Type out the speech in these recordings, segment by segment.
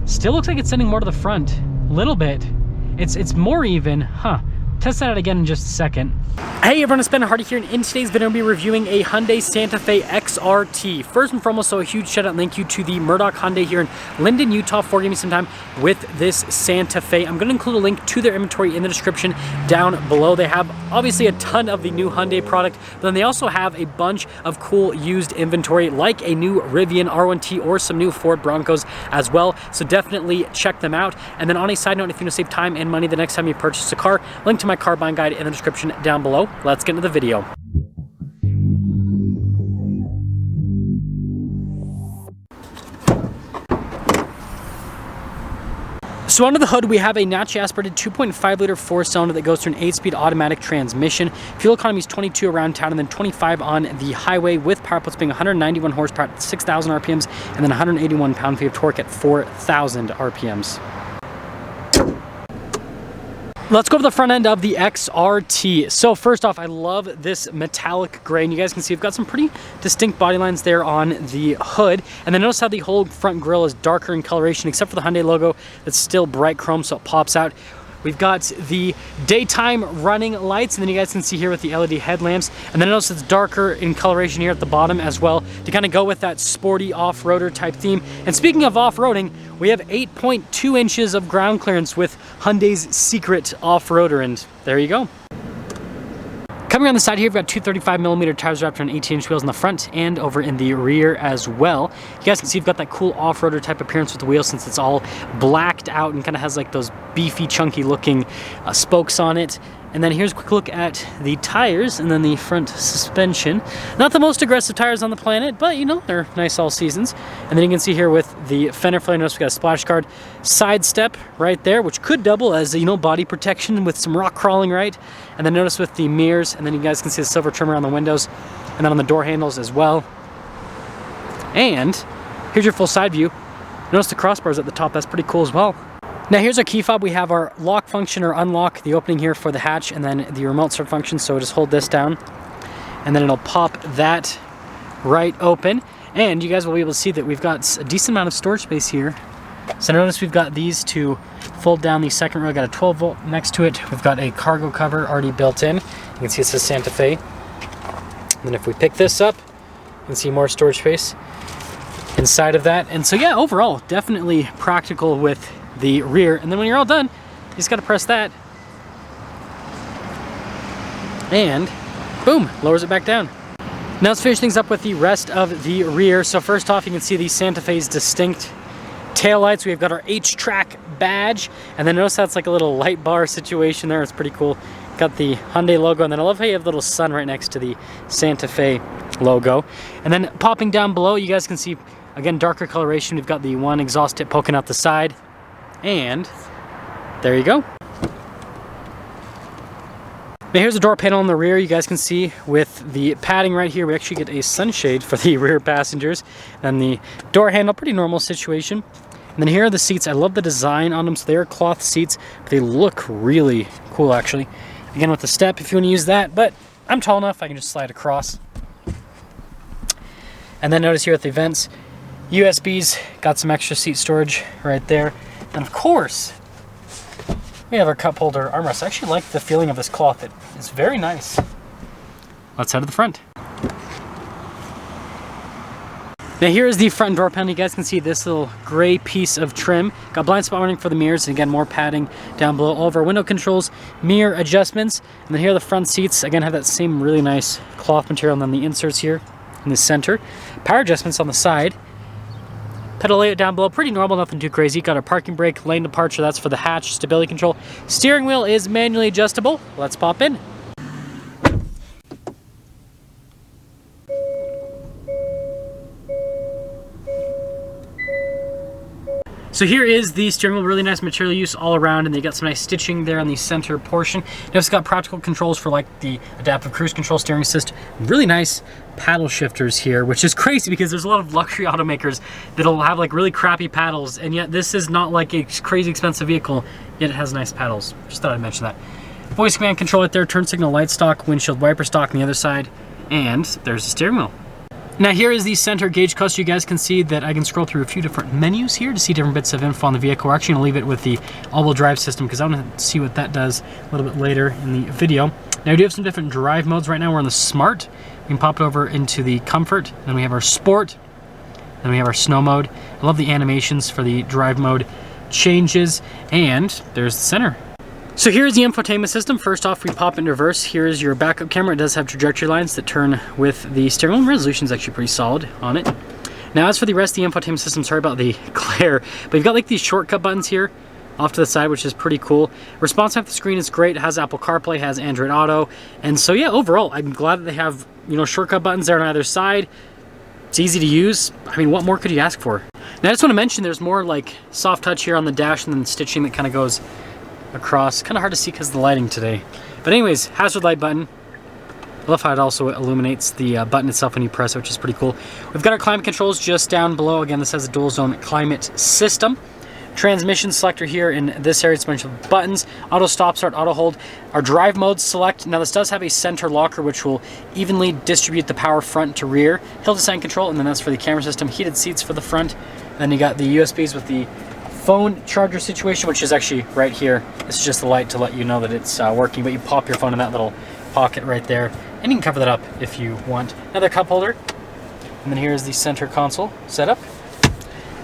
Still looks like it's sending more to the front, a little bit. It's more even, huh? Test that out again in just a second. Hey everyone, it's Ben Hardy here, and in today's video, I'm going to be reviewing a Hyundai Santa Fe XRT. First and foremost, so a huge shout out and thank you to the Murdoch Hyundai here in Linden, Utah for giving me some time with this Santa Fe. I'm going to include a link to their inventory in the description down below. They have obviously a ton of the new Hyundai product, but then they also have a bunch of cool used inventory like a new Rivian R1T or some new Ford Broncos as well. So definitely check them out. And then on a side note, if you want to save time and money the next time you purchase a car, link to my car buying guide in the description down below. Let's get into the video. So under the hood, we have a naturally aspirated 2.5 liter 4-cylinder that goes through an 8-speed automatic transmission. Fuel economy is 22 around town and then 25 on the highway, with power outputs being 191 horsepower at 6,000 RPMs and then 181 pound-feet of torque at 4,000 RPMs. Let's go over the front end of the XRT. So first off, I love this metallic gray, and you guys can see we've got some pretty distinct body lines there on the hood. And then notice how the whole front grille is darker in coloration, except for the Hyundai logo that's still bright chrome, so it pops out. We've got the daytime running lights, and then you guys can see here with the LED headlamps. And then notice it's darker in coloration here at the bottom as well to kind of go with that sporty off-roader type theme. And speaking of off-roading, we have 8.2 inches of ground clearance with Hyundai's secret off-roader, and there you go. Coming on the side here, we've got 235mm tires wrapped around 18-inch wheels in the front and over in the rear as well. You guys can see we've got that cool off-roader type appearance with the wheels, since it's all blacked out and kind of has like those beefy, chunky looking spokes on it. And then here's a quick look at the tires and then the front suspension. Not the most aggressive tires on the planet, but you know, they're nice all seasons. And then you can see here with the fender flare, notice we got a splash guard side step right there, which could double as, you know, body protection with some rock crawling, right? And then notice with the mirrors, and then you guys can see the silver trimmer on the windows and then on the door handles as well. And here's your full side view. Notice the crossbars at the top, that's pretty cool as well. Now here's our key fob. We have our lock function or unlock, the opening here for the hatch, and then the remote start function. So just hold this down and then it'll pop that right open. And you guys will be able to see that we've got a decent amount of storage space here. So notice we've got these to fold down the second row. Got a 12 volt next to it. We've got a cargo cover already built in. You can see it says Santa Fe. And then if we pick this up, you can see more storage space inside of that. And so yeah, overall, definitely practical with the rear. And then when you're all done, you just got to press that and boom, lowers it back down. Now let's finish things up with the rest of the rear. So first off, you can see the Santa Fe's distinct taillights. We've got our H-Track badge, and then notice that's like a little light bar situation there. It's pretty cool. Got the Hyundai logo, and then I love how you have the little sun right next to the Santa Fe logo. And then popping down below, you guys can see again darker coloration. We've got the one exhaust tip poking out the side. And there you go. Now here's the door panel in the rear. You guys can see with the padding right here, we actually get a sunshade for the rear passengers. And the door handle, pretty normal situation. And then here are the seats. I love the design on them. So they are cloth seats, but they look really cool actually. Again with the step if you want to use that, but I'm tall enough, I can just slide across. And then notice here at the vents, USBs, got some extra seat storage right there. And of course, we have our cup holder armrest. I actually like the feeling of this cloth. It is very nice. Let's head to the front. Now here is the front door panel. You guys can see this little gray piece of trim. Got blind spot warning for the mirrors, and again, more padding down below. All of our window controls, mirror adjustments. And then here are the front seats. Again, have that same really nice cloth material, and then the inserts here in the center. Power adjustments on the side. Pedal layout down below, pretty normal, nothing too crazy. Got our parking brake, lane departure, that's for the hatch, stability control. Steering wheel is manually adjustable. Let's pop in. So here is the steering wheel, really nice material use all around, and they got some nice stitching there on the center portion. It's got practical controls for like the adaptive cruise control, steering assist, really nice paddle shifters here, which is crazy because there's a lot of luxury automakers that'll have like really crappy paddles, and yet this is not like a crazy expensive vehicle, yet it has nice paddles. Just thought I'd mention that. Voice command control right there, turn signal light stock, windshield wiper stock on the other side, and there's the steering wheel. Now here is the center gauge cluster. You guys can see that I can scroll through a few different menus here to see different bits of info on the vehicle. We're actually going to leave it with the all-wheel drive system because I want to see what that does a little bit later in the video. Now we do have some different drive modes. Right now we're on the Smart. We can pop it over into the Comfort. Then we have our Sport. Then we have our Snow mode. I love the animations for the drive mode changes. And there's the center. So here's the infotainment system. First off, we pop into reverse. Here's your backup camera. It does have trajectory lines that turn with the steering wheel. Resolution is actually pretty solid on it. Now as for the rest of the infotainment system, sorry about the glare, but you've got like these shortcut buttons here off to the side, which is pretty cool. Response time to the screen is great. It has Apple CarPlay, has Android Auto. And so yeah, overall, I'm glad that they have, you know, shortcut buttons there on either side. It's easy to use. I mean, what more could you ask for? Now I just want to mention there's more like soft touch here on the dash and then stitching that kind of goes across. Kind of hard to see because of the lighting today. But anyways, hazard light button. I love how it also illuminates the button itself when you press it, which is pretty cool. We've got our climate controls just down below. Again, this has a dual zone climate system. Transmission selector here in this area. It's a bunch of buttons. Auto stop, start, auto hold. Our drive modes select. Now this does have a center locker which will evenly distribute the power front to rear. Hill descent control, and then that's for the camera system. Heated seats for the front. And then you got the USBs with the phone charger situation, which is actually right here. This is just the light to let you know that it's working, but you pop your phone in that little pocket right there, and you can cover that up if you want. Another cup holder, and then here's the center console setup.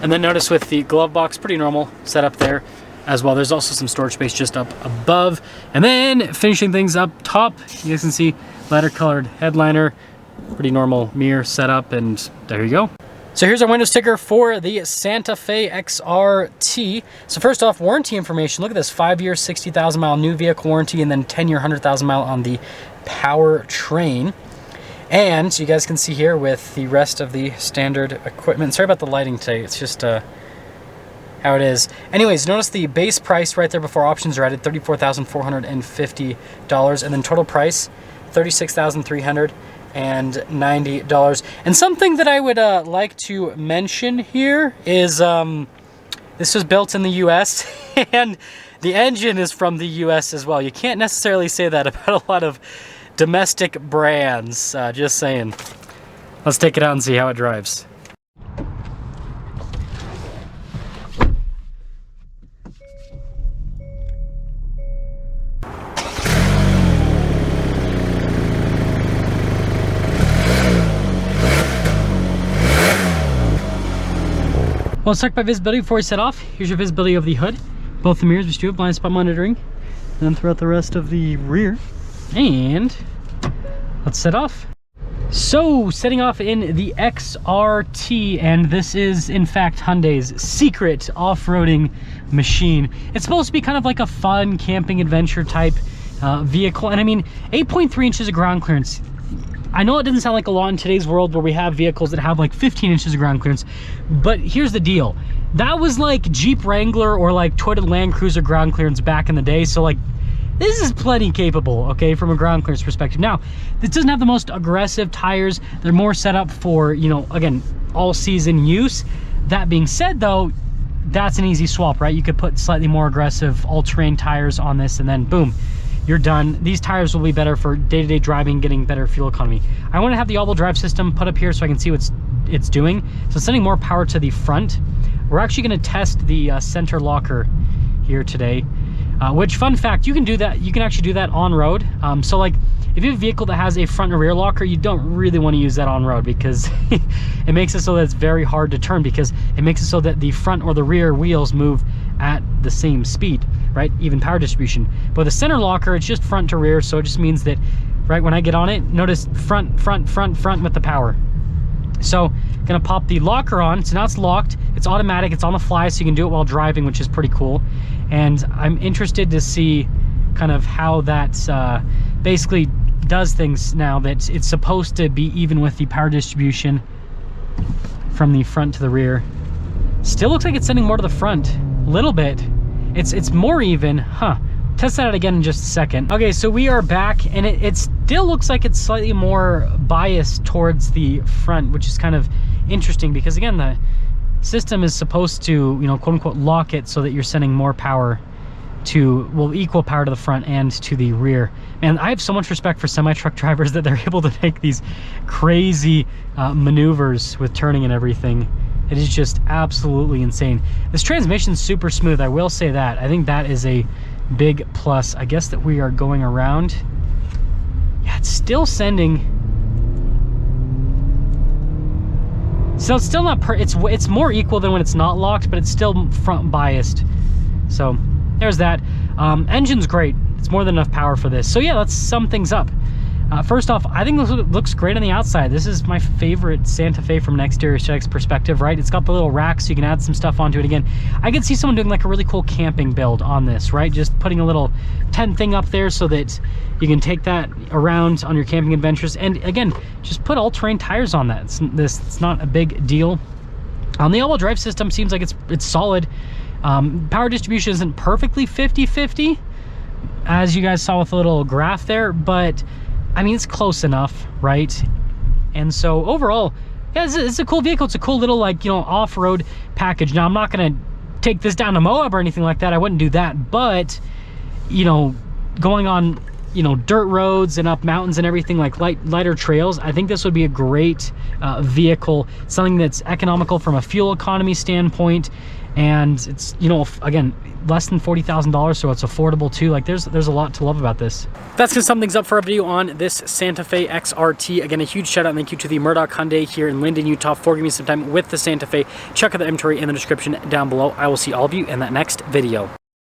And then notice with the glove box, pretty normal setup there as well. There's also some storage space just up above. And then finishing things up top, you guys can see lighter colored headliner, pretty normal mirror setup, and there you go. So here's our window sticker for the Santa Fe XRT. So first off, warranty information. Look at this, 5-year, 60,000 mile new vehicle warranty, and then 10-year, 100,000 mile on the powertrain. And so you guys can see here with the rest of the standard equipment. Sorry about the lighting today. It's just how it is. Anyways, notice the base price right there before options are added, $34,450, and then total price, $36,390. And something that I would like to mention here is this was built in the US and the engine is from the US as well. You can't necessarily say that about a lot of domestic brands, just saying. Let's take it out and see how it drives. Well, let's talk about visibility before we set off. Here's your visibility of the hood. Both the mirrors, which do have blind spot monitoring. And then throughout the rest of the rear. And let's set off. So, setting off in the XRT, and this is, in fact, Hyundai's secret off-roading machine. It's supposed to be kind of like a fun camping adventure type vehicle. And I mean, 8.3 inches of ground clearance. I know it doesn't sound like a lot in today's world where we have vehicles that have like 15 inches of ground clearance, but here's the deal. That was like Jeep Wrangler or like Toyota Land Cruiser ground clearance back in the day. So like, this is plenty capable, okay, from a ground clearance perspective. Now, this doesn't have the most aggressive tires. They're more set up for, you know, again, all season use. That being said though, that's an easy swap, right? You could put slightly more aggressive all-terrain tires on this and then boom, you're done. These tires will be better for day-to-day driving, getting better fuel economy. I want to have the all-wheel drive system put up here so I can see what it's doing. So sending more power to the front. We're actually going to test the center locker here today. Which, fun fact, you can do that. You can actually do that on road. So like, if you have a vehicle that has a front and rear locker, you don't really want to use that on road because it makes it so that it's very hard to turn, because it makes it so that the front or the rear wheels move at the same speed, right? Even power distribution. But the center locker, it's just front to rear, so it just means that, right, when I get on it, notice front with the power. So, gonna pop the locker on. So now it's locked, it's automatic, it's on the fly, so you can do it while driving, which is pretty cool. And I'm interested to see kind of how that basically does things now that it's supposed to be even with the power distribution from the front to the rear. Still looks like it's sending more to the front, a little bit. It's more even, huh? Test that out again in just a second. Okay, so we are back, and it still looks like it's slightly more biased towards the front, which is kind of interesting because, again, the system is supposed to, you know, quote unquote, lock it so that you're sending more power will equal power to the front and to the rear. And I have so much respect for semi-truck drivers that they're able to make these crazy maneuvers with turning and everything. It is just absolutely insane. This transmission's super smooth, I will say that. I think that is a big plus. I guess that we are going around. Yeah, it's still sending. So it's still not it's more equal than when it's not locked, but it's still front biased. So there's that. Engine's great. It's more than enough power for this. So yeah, let's sum things up. First off, I think this looks great on the outside. This is my favorite Santa Fe from an exterior aesthetics perspective, right? It's got the little rack so you can add some stuff onto it. Again, I could see someone doing like a really cool camping build on this, right? Just putting a little tent thing up there so that you can take that around on your camping adventures. And again, just put all-terrain tires on that. It's not a big deal. The all-wheel drive system seems like it's solid. Power distribution isn't perfectly 50-50, as you guys saw with the little graph there, but I mean, it's close enough, right? And so overall, yeah, it's a cool vehicle. It's a cool little, like, you know, off-road package. Now, I'm not gonna take this down to Moab or anything like that. I wouldn't do that, but, you know, going on, you know, dirt roads and up mountains and everything, like lighter trails, I think this would be a great vehicle, something that's economical from a fuel economy standpoint. And it's, you know, again, less than $40,000, so it's affordable too. Like there's a lot to love about this. That's gonna sum things up for our video on this Santa Fe XRT. Again, a huge shout out and thank you to the Murdoch Hyundai here in Linden, Utah for giving me some time with the Santa Fe. Check out the inventory in the description down below. I will see all of you in that next video.